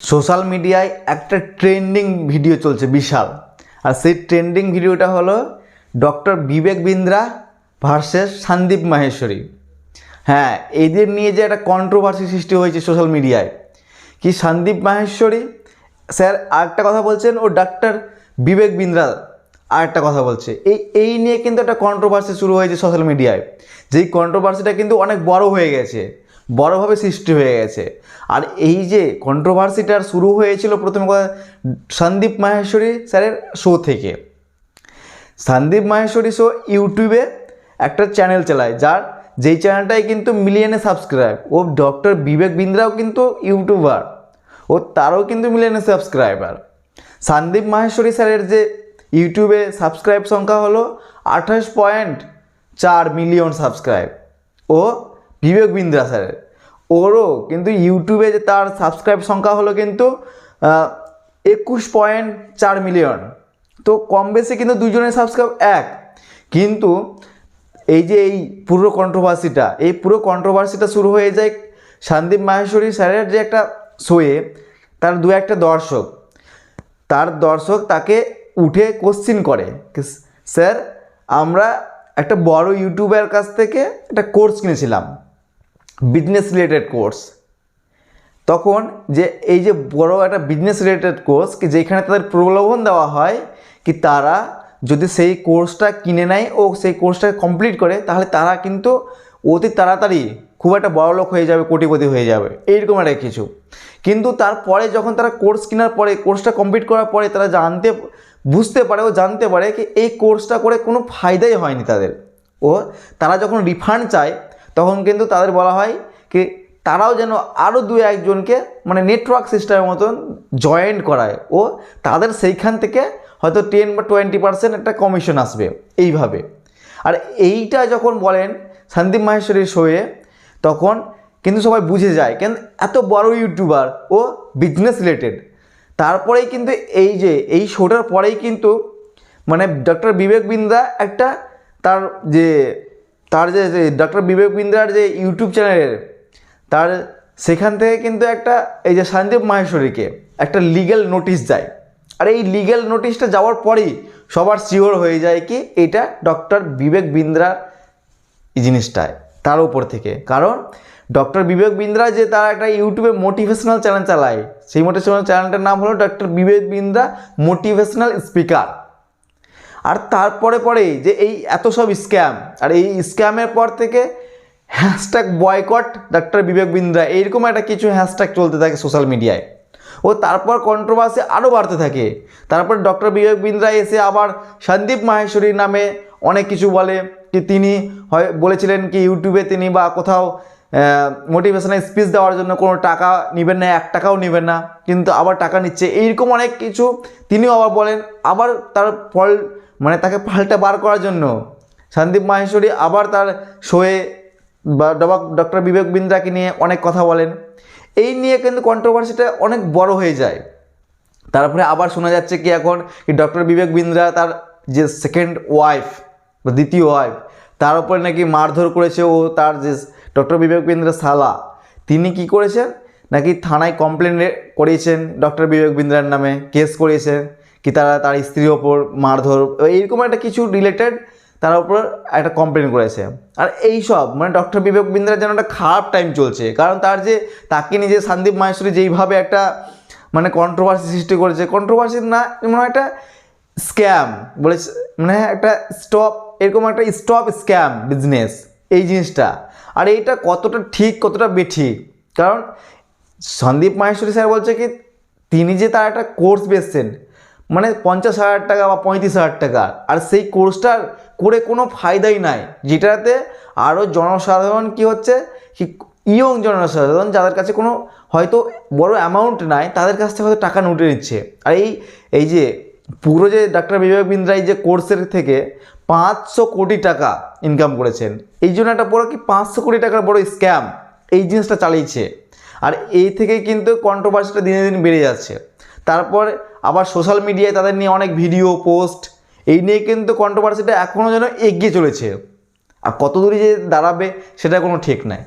Social মিডিয়ায় একটা trending video চলছে বিশাল। আর সেই ট্রেন্ডিং ভিডিওটা হলো ডক্টর বিবেক বিন্দ্রা ভার্সেস সন্দীপ মাহেশ্বরী। হ্যাঁ, এদের নিয়ে যে একটা কন্ট্রোভার্সি সৃষ্টি হয়েছে সোশ্যাল মিডিয়ায়, কি সন্দীপ মাহেশ্বরী স্যার আরেকটা কথা বলছেন ও ডক্টর বিবেক বিন্দ্রা আরেকটা কথা বলছে। এই নিয়ে কিন্তু একটা কন্ট্রোভার্সি শুরু হয়েছে সোশ্যাল মিডিয়ায়, যেই কন্ট্রোভার্সিটা কিন্তু অনেক বড় হয়ে গেছে, বড়োভাবে সৃষ্টি হয়ে গেছে। আর এই যে কন্ট্রোভার্সিটার শুরু হয়েছিল প্রথমে সন্দীপ মাহেশ্বরী স্যারের শো থেকে। সন্দীপ মাহেশ্বরী শো ইউটিউবে একটা চ্যানেল চালায়, যেই চ্যানেলটাই কিন্তু মিলিয়নে সাবস্ক্রাইব। ও ডক্টর বিবেক বিন্দ্রাও কিন্তু ইউটিউবার, ও তারও কিন্তু মিলিয়নে সাবস্ক্রাইবার। সন্দীপ মাহেশ্বরী স্যারের যে ইউটিউবে সাবস্ক্রাইব সংখ্যা হলো 28.4 মিলিয়ন সাবস্ক্রাইব। ও বিবেক বিন্দ্রা স্যারের ওরও কিন্তু ইউটিউবে যে তার সাবস্ক্রাইব সংখ্যা হলো কিন্তু 21.4 মিলিয়ন। তো কম বেশি কিন্তু দুজনের সাবস্ক্রাইব এক। কিন্তু এই যে এই পুরো কন্ট্রোভার্সিটা শুরু হয়ে যায় সন্দীপ মাহেশ্বরী স্যারের যে একটা শোয়ে। তার দু একটা দর্শক তাকে উঠে কোশ্চিন করে, স্যার আমরা একটা বড় ইউটিউবের কাছ থেকে একটা কোর্স কিনেছিলাম, বিজনেস রিলেটেড কোর্স। তখন যে এই যে বড় একটা বিজনেস রিলেটেড কোর্স কি যেখানে তাদের প্রলোভন দেওয়া হয় কি তারা যদি সেই কোর্সটা কিনে নেয় ও সেই কোর্সটা কমপ্লিট করে, তাহলে তারা কিন্তু অতি তাড়াতাড়ি খুব একটা বড় লোক হয়ে যাবে, কোটিপতি হয়ে যাবে, এইরকম একটা কিছু। কিন্তু তারপরে যখন তারা কোর্স কেনার পরে, কোর্সটা কমপ্লিট করার পরে তারা বুঝতে পারে কি এই কোর্সটা করে কোনো ফায়দাই হয়নি তাদের। ও তারা যখন রিফান্ড চায় তখন কিন্তু তাদের বলা হয় কি তারাও যেন আরও দু একজনকে মানে নেটওয়ার্ক সিস্টেমের মতন জয়েন করায়, ও তাদের সেইখান থেকে হয়তো 10 বা 20% একটা কমিশন আসবে এইভাবে। আর এইটা যখন বলেন সন্দীপ মাহেশ্বরীর শোয়ে, তখন কিন্তু সবাই বুঝে যায় কেন এত বড় ইউটিউবার ও বিজনেস রিলেটেড। তারপরেই কিন্তু এই শোটার পরেই কিন্তু মানে ডক্টর বিবেক বিন্দ্রা একটা তার যে ডক্টর বিবেক বিন্দ্রার যে ইউটিউব চ্যানেলের তার সেখান থেকে কিন্তু একটা এই যে সন্দীপ মাহেশ্বরীকে একটা লিগ্যাল নোটিশ যায়। আর এই লিগ্যাল নোটিশটা যাওয়ার পরেই সবার শিওর হয়ে যায় কি এটা ডক্টর বিবেক বিন্দ্রার এই জিনিসটায় তার উপর থেকে। কারণ ডক্টর বিবেক বিন্দ্রা যে তার একটা ইউটিউবে মোটিভেশনাল চ্যানেল চালায়, সেই মোটিভেশনাল চ্যানেলটার নাম হলো ডক্টর বিবেক বিন্দ্রা মোটিভেশনাল স্পিকার। আর তারপরে যে এই এত সব স্ক্যাম, আর এই স্ক্যামের পর থেকে হ্যাশট্যাগ বয়কট ডক্টর বিবেক বিন্দ্রা এইরকম একটা কিছু হ্যাশট্যাগ চলতে থাকে সোশ্যাল মিডিয়ায়। ও তারপর কন্ট্রোভার্সি আরও বাড়তে থাকে। তারপর ডক্টর বিবেক বিন্দ্রা এসে আবার সন্দীপ মাহেশ্বরীর নামে অনেক কিছু বলে কি তিনি বলেছিলেন কি ইউটিউবে তিনি বা কোথাও মোটিভেশনাল স্পিচ দেওয়ার জন্য কোনো টাকা নেবেন না, 1 টাকাও নেবেন না, কিন্তু আবার টাকা নিচ্ছে, এইরকম অনেক কিছু তিনিও আবার বলেন। আবার তার তাকে পাল্টা বার করার জন্য সন্দীপ মাহেশ্বরী আবার তার শোয়ে বা ডক্টর বিবেক বিন্দ্রাকে নিয়ে অনেক কথা বলেন। এই নিয়ে কিন্তু কন্ট্রোভার্সিটা অনেক বড় হয়ে যায়। তারপরে আবার শোনা যাচ্ছে কি এখন কি ডক্টর বিবেক বিন্দ্রা তার যে সেকেন্ড ওয়াইফ বা দ্বিতীয় ওয়াইফ তার উপরে নাকি মারধর করেছে। ও তার যে ডক্টর বিবেক বিন্দ্রা সালা, তিনি কি করেছেন নাকি থানায় কমপ্লেন করিয়েছেন ডক্টর বিবেক বিন্দ্রার নামে, কেস করিয়েছেন কি তার স্ত্রীর ওপর মারধর, এইরকম একটা কিছু রিলেটেড তার উপর একটা কমপ্লেন করেছে। আর এইসব ডক্টর বিবেক বিন্দ্রার যেন একটা খারাপ টাইম চলছে। কারণ তাকে নিজে সন্দীপ মাহেশ্বরী যেইভাবে একটা কন্ট্রোভার্সি সৃষ্টি করেছে, কন্ট্রোভার্সি না একটা স্ক্যাম বলে একটা এরকম একটা স্ক্যাম বিজনেস এই জিনিসটা। আর এইটা কতটা ঠিক কতটা বেঠিক, কারণ সন্দীপ মাহেশ্বরী স্যার বলছে কি তিনি যে তার একটা কোর্স বেচছেন 50,000 টাকা বা 35,000 টাকা, আর সেই কোর্সটার করে কোনো ফায়দাই নাই, যেটাতে আরও জনসাধারণ কি হচ্ছে কি ইয়ং জনসাধারণ যাদের কাছে কোনো হয়তো বড় অ্যামাউন্ট নাই তাদের কাছ থেকে হয়তো টাকা লুটে নিচ্ছে। আর এই যে পুরো যে ডক্টর বিবেক বিন্দ্রা এই যে কোর্সের থেকে 500 কোটি টাকা ইনকাম করেছেন, এই জন্য একটা বড় কি 500 কোটি টাকার বড় স্ক্যাম এই জিনিসটা চালিয়েছে। আর এই থেকে কিন্তু কন্ট্রোভার্সিটা দিনে দিন বেড়ে যাচ্ছে। তারপর আবার সোশ্যাল মিডিয়ায় তাদের নিয়ে অনেক ভিডিও পোস্ট, এই নিয়ে কিন্তু কন্ট্রোভার্সিটা এখনও যেন এগিয়ে চলেছে। আর কত দূরে যে দাঁড়াবে সেটা কোনো ঠিক নাই।